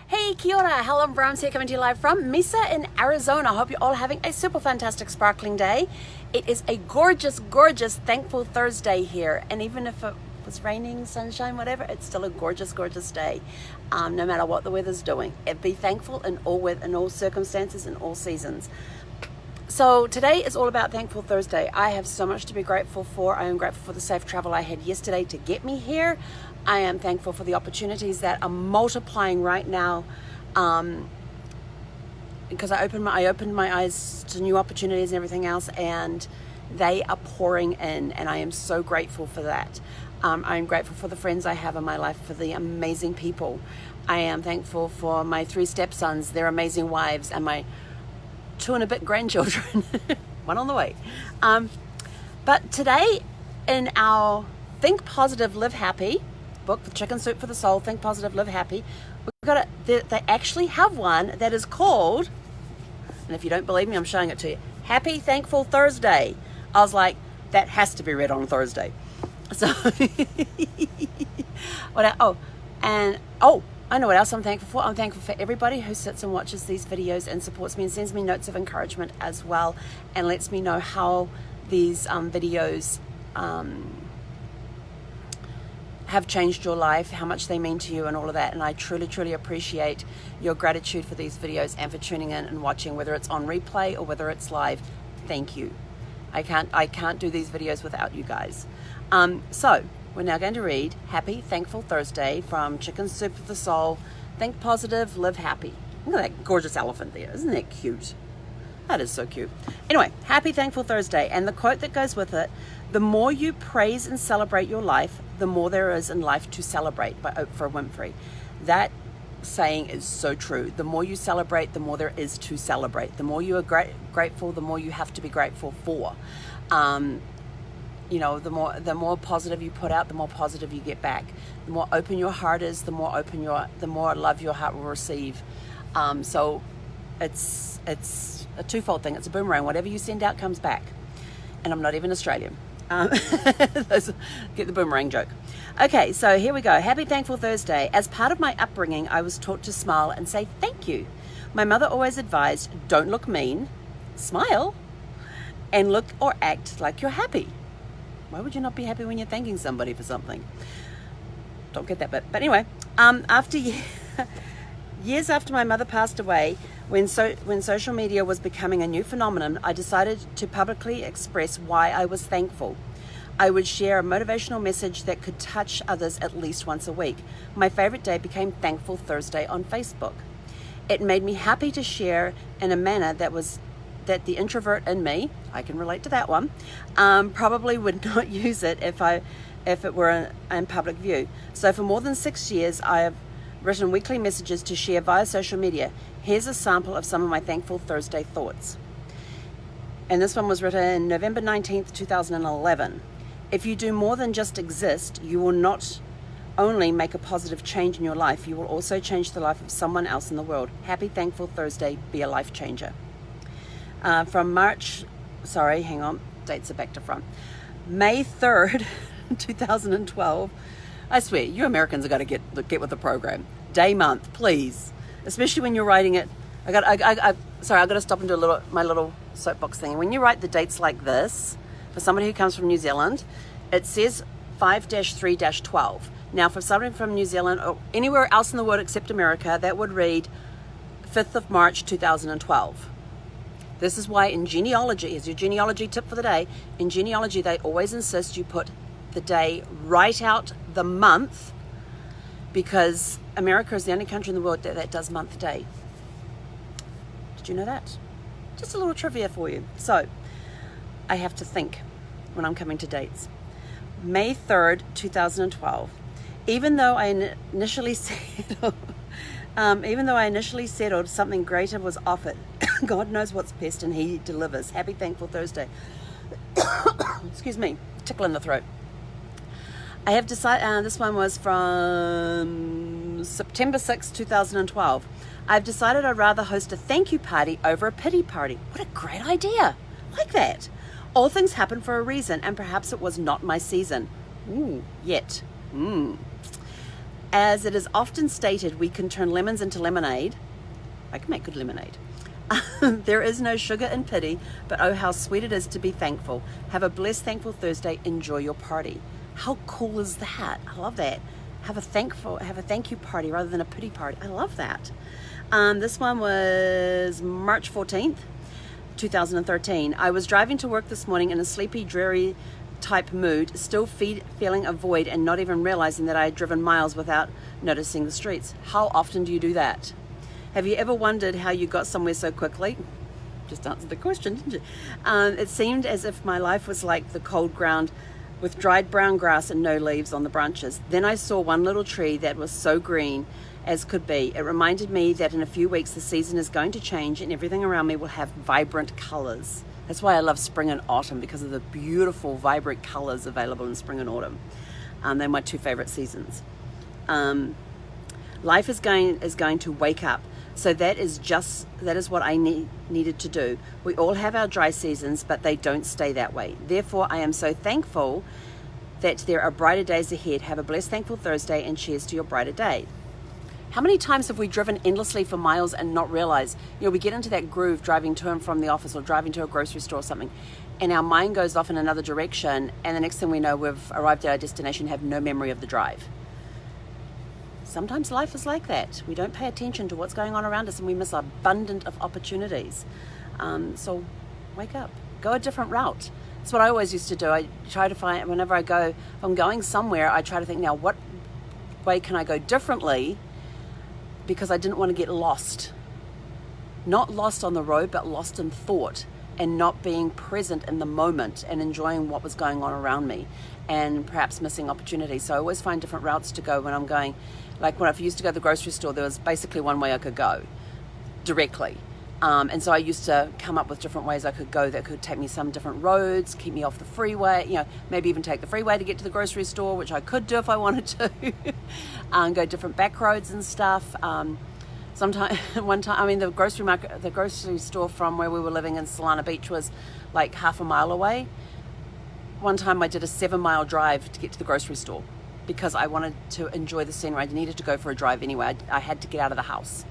Hey, kia ora, Helen Brahms here coming to you live from Mesa in Arizona. I hope you're all having a super fantastic sparkling day. It is a gorgeous, gorgeous, thankful Thursday here. And even if it was raining, sunshine, whatever, it's still a gorgeous, gorgeous day. No matter what the weather's doing. Be thankful in all weather, in all circumstances, in all seasons. So today is all about Thankful Thursday. I have so much to be grateful for. I am grateful for the safe travel I had yesterday to get me here. I am thankful for the opportunities that are multiplying right now, because I opened my eyes to new opportunities and everything else, and they are pouring in, and I am so grateful for that. I am grateful for the friends I have in my life, for the amazing people. I am thankful for my 3 stepsons, their amazing wives, and my 2 and a bit grandchildren, one on the way. But today in our Think Positive, Live Happy book, The Chicken Soup for the Soul, Think Positive, Live Happy, we've got they actually have one that is called, and if you don't believe me, I'm showing it to you, Happy Thankful Thursday. I was like, that has to be read on Thursday. So, I know what else I'm thankful for. I'm thankful for everybody who sits and watches these videos and supports me and sends me notes of encouragement as well, and lets me know how these videos have changed your life, how much they mean to you and all of that. And I truly, truly appreciate your gratitude for these videos and for tuning in and watching, whether it's on replay or whether it's live. Thank you. I can't do these videos without you guys. So we're now going to read Happy Thankful Thursday from Chicken Soup for the Soul, Think Positive, Live Happy. Look at that gorgeous elephant there. Isn't that cute? That is so cute. Anyway, Happy Thankful Thursday. And the quote that goes with it: the more you praise and celebrate your life, the more there is in life to celebrate, by Oprah Winfrey. That saying is so true. The more you celebrate, the more there is to celebrate. The more you are grateful, the more you have to be grateful for. The more positive you put out, the more positive you get back. The more open your heart is, the more love your heart will receive. So it's a twofold thing. It's a boomerang. Whatever you send out comes back. And I'm not even Australian. Get the boomerang joke. Okay, so here we go. Happy Thankful Thursday. As part of my upbringing, I was taught to smile and say thank you. My mother always advised, don't look mean, smile, and look or act like you're happy. Why would you not be happy when you're thanking somebody for something? Don't get that bit. But anyway, years after my mother passed away, when social media was becoming a new phenomenon, I decided to publicly express why I was thankful. I would share a motivational message that could touch others at least once a week. My favorite day became Thankful Thursday on Facebook. It made me happy to share in a manner that the introvert in me, I can relate to that one, probably would not use it if it were in public view. So for more than 6 years, I have written weekly messages to share via social media. Here's a sample of some of my Thankful Thursday thoughts. And this one was written November 19th, 2011. If you do more than just exist, you will not only make a positive change in your life, you will also change the life of someone else in the world. Happy Thankful Thursday, be a life changer. From dates are back to front. May 3rd, 2012. I swear, you Americans have got to get with the program. Day, month, please. Especially when you're writing it. I got to stop and do my little soapbox thing. When you write the dates like this, for somebody who comes from New Zealand, it says 5-3-12. Now, for somebody from New Zealand or anywhere else in the world except America, that would read 5th of March, 2012. This is why in genealogy, here's your genealogy tip for the day, in genealogy they always insist you put the day, write out the month, because America is the only country in the world that does month day. Did you know that? Just a little trivia for you. So, I have to think when I'm coming to dates. May 3rd, 2012. Even though I initially settled, something greater was offered. God knows what's best and He delivers. Happy Thankful Thursday. Excuse me, tickle in the throat. I have decided, this one was from September 6, 2012. I've decided I'd rather host a thank you party over a pity party. What a great idea. Like that. All things happen for a reason, and perhaps it was not my season. Yet. As it is often stated, we can turn lemons into lemonade. I can make good lemonade. There is no sugar in pity, but oh, how sweet it is to be thankful. Have a blessed, thankful Thursday. Enjoy your party. How cool is that? I love that. Have a thank you party rather than a pity party. I love that. This one was March 14th, 2013. I was driving to work this morning in a sleepy, dreary type mood, still feeling a void and not even realizing that I had driven miles without noticing the streets. How often do you do that? Have you ever wondered how you got somewhere so quickly? Just answered the question, didn't you? It seemed as if my life was like the cold ground with dried brown grass and no leaves on the branches. Then I saw one little tree that was so green as could be. It reminded me that in a few weeks the season is going to change and everything around me will have vibrant colors. That's why I love spring and autumn, because of the beautiful, vibrant colors available in spring and autumn. They're my two favorite seasons. Life is going to wake up. So that is what I needed to do. We all have our dry seasons, but they don't stay that way. Therefore, I am so thankful that there are brighter days ahead. Have a blessed, thankful Thursday, and cheers to your brighter day. How many times have we driven endlessly for miles and not realize, we get into that groove driving to and from the office or driving to a grocery store or something, and our mind goes off in another direction, and the next thing we know, we've arrived at our destination, have no memory of the drive. Sometimes life is like that. We don't pay attention to what's going on around us and we miss abundant of opportunities. So wake up, go a different route. That's what I always used to do. I try to find, whenever I go, if I'm going somewhere, I try to think, now what way can I go differently, because I didn't want to get lost. Not lost on the road, but lost in thought and not being present in the moment and enjoying what was going on around me and perhaps missing opportunities. So I always find different routes to go when I'm going. Like when I used to go to the grocery store, there was basically one way I could go directly. And so I used to come up with different ways I could go that could take me some different roads, keep me off the freeway, maybe even take the freeway to get to the grocery store, which I could do if I wanted to, go different back roads and stuff. One time, the grocery store from where we were living in Solana Beach was like half a mile away. One time I did a 7-mile drive to get to the grocery store because I wanted to enjoy the scenery. I needed to go for a drive anyway. I had to get out of the house.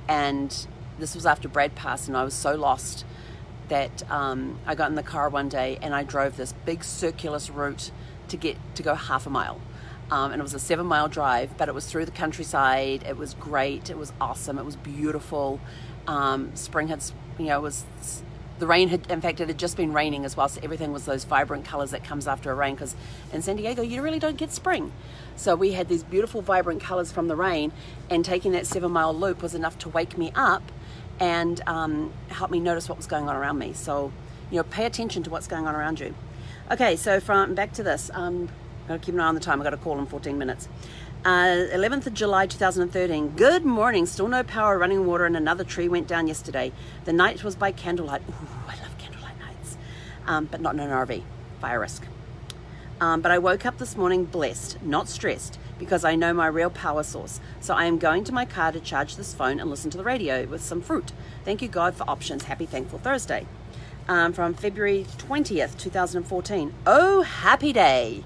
And this was after Brad passed, and I was so lost that I got in the car one day and I drove this big circular route to go half a mile. And it was a 7-mile drive, but it was through the countryside. It was great. It was awesome. It was beautiful. Spring had, the rain had, in fact, it had just been raining as well. So everything was those vibrant colors that comes after a rain, because in San Diego, you really don't get spring. So we had these beautiful, vibrant colors from the rain, and taking that 7-mile loop was enough to wake me up and help me notice what was going on around me. So, pay attention to what's going on around you. Okay, so back to this. I've got to keep an eye on the time. I've got a call in 14 minutes. 11th of July 2013. Good morning. Still no power, running water, and another tree went down yesterday. The night was by candlelight. Ooh, I love candlelight nights. But not in an RV. Fire risk. But I woke up this morning blessed, not stressed, because I know my real power source. So I am going to my car to charge this phone and listen to the radio with some fruit. Thank you, God, for options. Happy Thankful Thursday. From February 20th, 2014. Oh, happy day.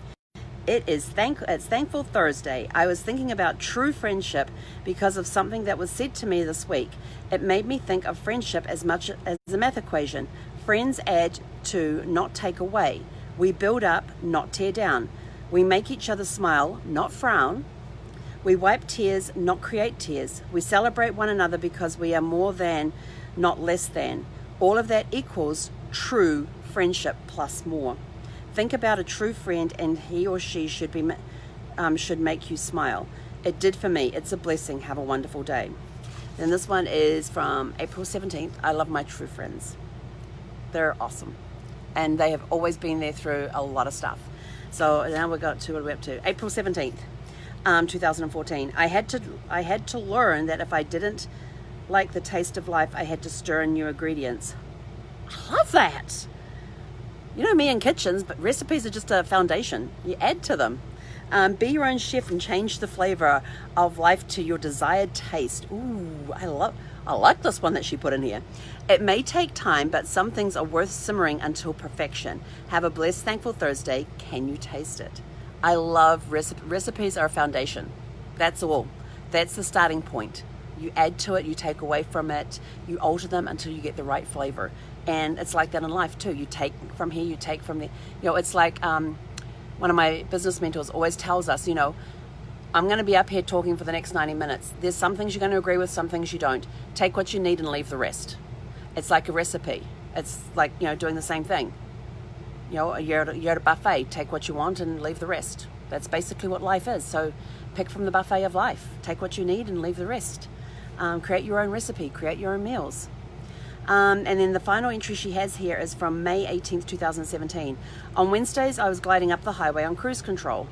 It's Thankful Thursday. I was thinking about true friendship because of something that was said to me this week. It made me think of friendship as much as a math equation. Friends add to, not take away. We build up, not tear down. We make each other smile, not frown. We wipe tears, not create tears. We celebrate one another because we are more than, not less than. All of that equals true friendship plus more. Think about a true friend, and he or she should make you smile. It did for me. It's a blessing. Have a wonderful day. And this one is from April 17th. I love my true friends. They're awesome. And they have always been there through a lot of stuff. So now we've got to, what are we up to? April 17th, 2014. I had to learn that if I didn't like the taste of life, I had to stir in new ingredients. I love that. Me in kitchens, but recipes are just a foundation. You add to them. Be your own chef and change the flavor of life to your desired taste. Ooh, I like this one that she put in here. It may take time, but some things are worth simmering until perfection. Have a blessed, thankful Thursday. Can you taste it? I love recipes are a foundation. That's all. That's the starting point. You add to it, you take away from it, you alter them until you get the right flavor. And it's like that in life too. You take from here, you take from there. You know, it's like one of my business mentors always tells us, you know, I'm going to be up here talking for the next 90 minutes. There's some things you're going to agree with, some things you don't. Take what you need and leave the rest. It's like a recipe. It's like, you know, doing the same thing. You know, you're at a buffet. Take what you want and leave the rest. That's basically what life is. So pick from the buffet of life. Take what you need and leave the rest. Create your own recipe. Create your own meals. And then the final entry she has here is from May 18th, 2017. On Wednesdays, I was gliding up the highway on cruise control.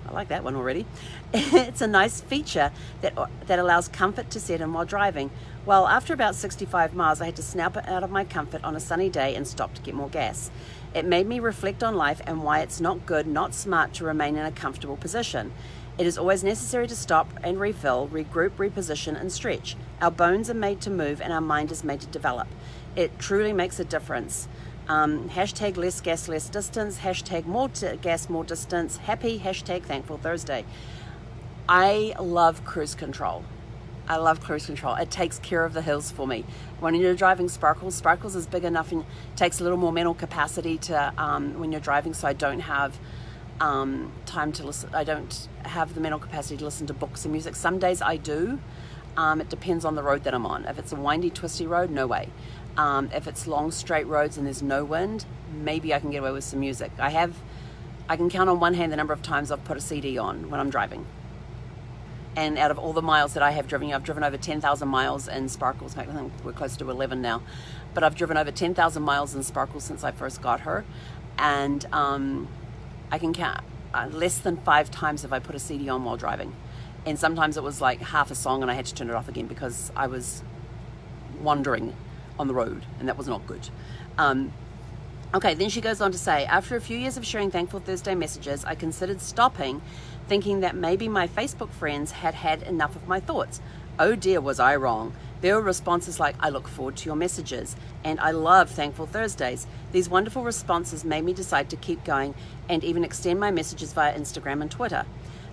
I like that one already. It's a nice feature that allows comfort to set in while driving. Well, after about 65 miles, I had to snap it out of my comfort on a sunny day and stop to get more gas. It made me reflect on life and why it's not good, not smart to remain in a comfortable position. It is always necessary to stop and refill, regroup, reposition, and stretch. Our bones are made to move and our mind is made to develop. It truly makes a difference. Hashtag less gas, less distance. Hashtag more gas, more distance. Happy. Hashtag thankful Thursday. I love cruise control. I love cruise control. It takes care of the hills for me. When you're driving Sparkles, Sparkles is big enough and takes a little more mental capacity to when you're driving, so I don't have time to listen. I don't have the mental capacity to listen to books and music. Some days I do. It depends on the road that I'm on. If it's a windy, twisty road, no way. If it's long, straight roads and there's no wind, maybe I can get away with some music. I can count on one hand the number of times I've put a CD on when I'm driving. And out of all the miles that I have driven, I've driven over 10,000 miles in Sparkles. I think we're close to 11 now. But I've driven over 10,000 miles in Sparkles since I first got her. And I can count less than 5 times if I put a CD on while driving. And sometimes it was like half a song and I had to turn it off again because I was wandering on the road and that was not good. Okay, then she goes on to say, after a few years of sharing Thankful Thursday messages, I considered stopping, thinking that maybe my Facebook friends had had enough of my thoughts. Oh dear, was I wrong. There were responses like, I look forward to your messages, and I love Thankful Thursdays. These wonderful responses made me decide to keep going and even extend my messages via Instagram and Twitter.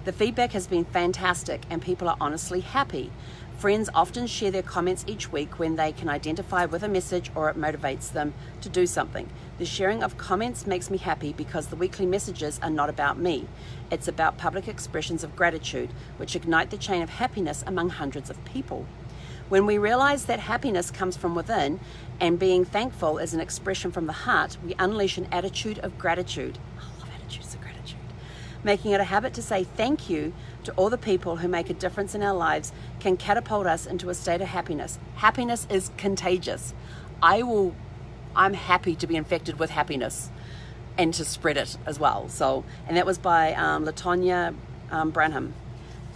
The feedback has been fantastic and people are honestly happy. Friends often share their comments each week when they can identify with a message or it motivates them to do something. The sharing of comments makes me happy because the weekly messages are not about me. It's about public expressions of gratitude, which ignite the chain of happiness among hundreds of people. When we realize that happiness comes from within and being thankful is an expression from the heart, we unleash an attitude of gratitude. I love attitudes of gratitude. Making it a habit to say thank you to all the people who make a difference in our lives can catapult us into a state of happiness. Happiness is contagious. I'm happy to be infected with happiness and to spread it as well. So, and that was by Latonya Brahms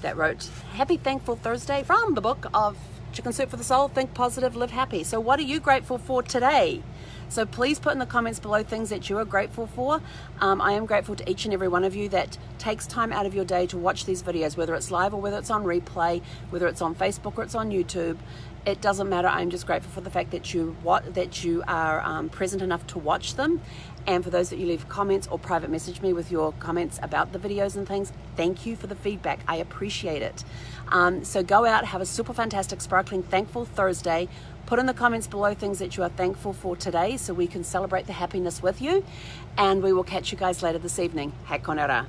that wrote Happy Thankful Thursday from the book of Chicken Soup for the Soul, Think Positive, Live Happy. So what are you grateful for today? So please put in the comments below things that you are grateful for. I am grateful to each and every one of you that takes time out of your day to watch these videos, whether it's live or whether it's on replay, whether it's on Facebook or it's on YouTube. It doesn't matter. I'm just grateful for the fact that you are present enough to watch them. And for those that you leave comments or private message me with your comments about the videos and things, thank you for the feedback. I appreciate it. So go out, have a super fantastic, sparkling, thankful Thursday. Put in the comments below things that you are thankful for today so we can celebrate the happiness with you. And we will catch you guys later this evening. He konera.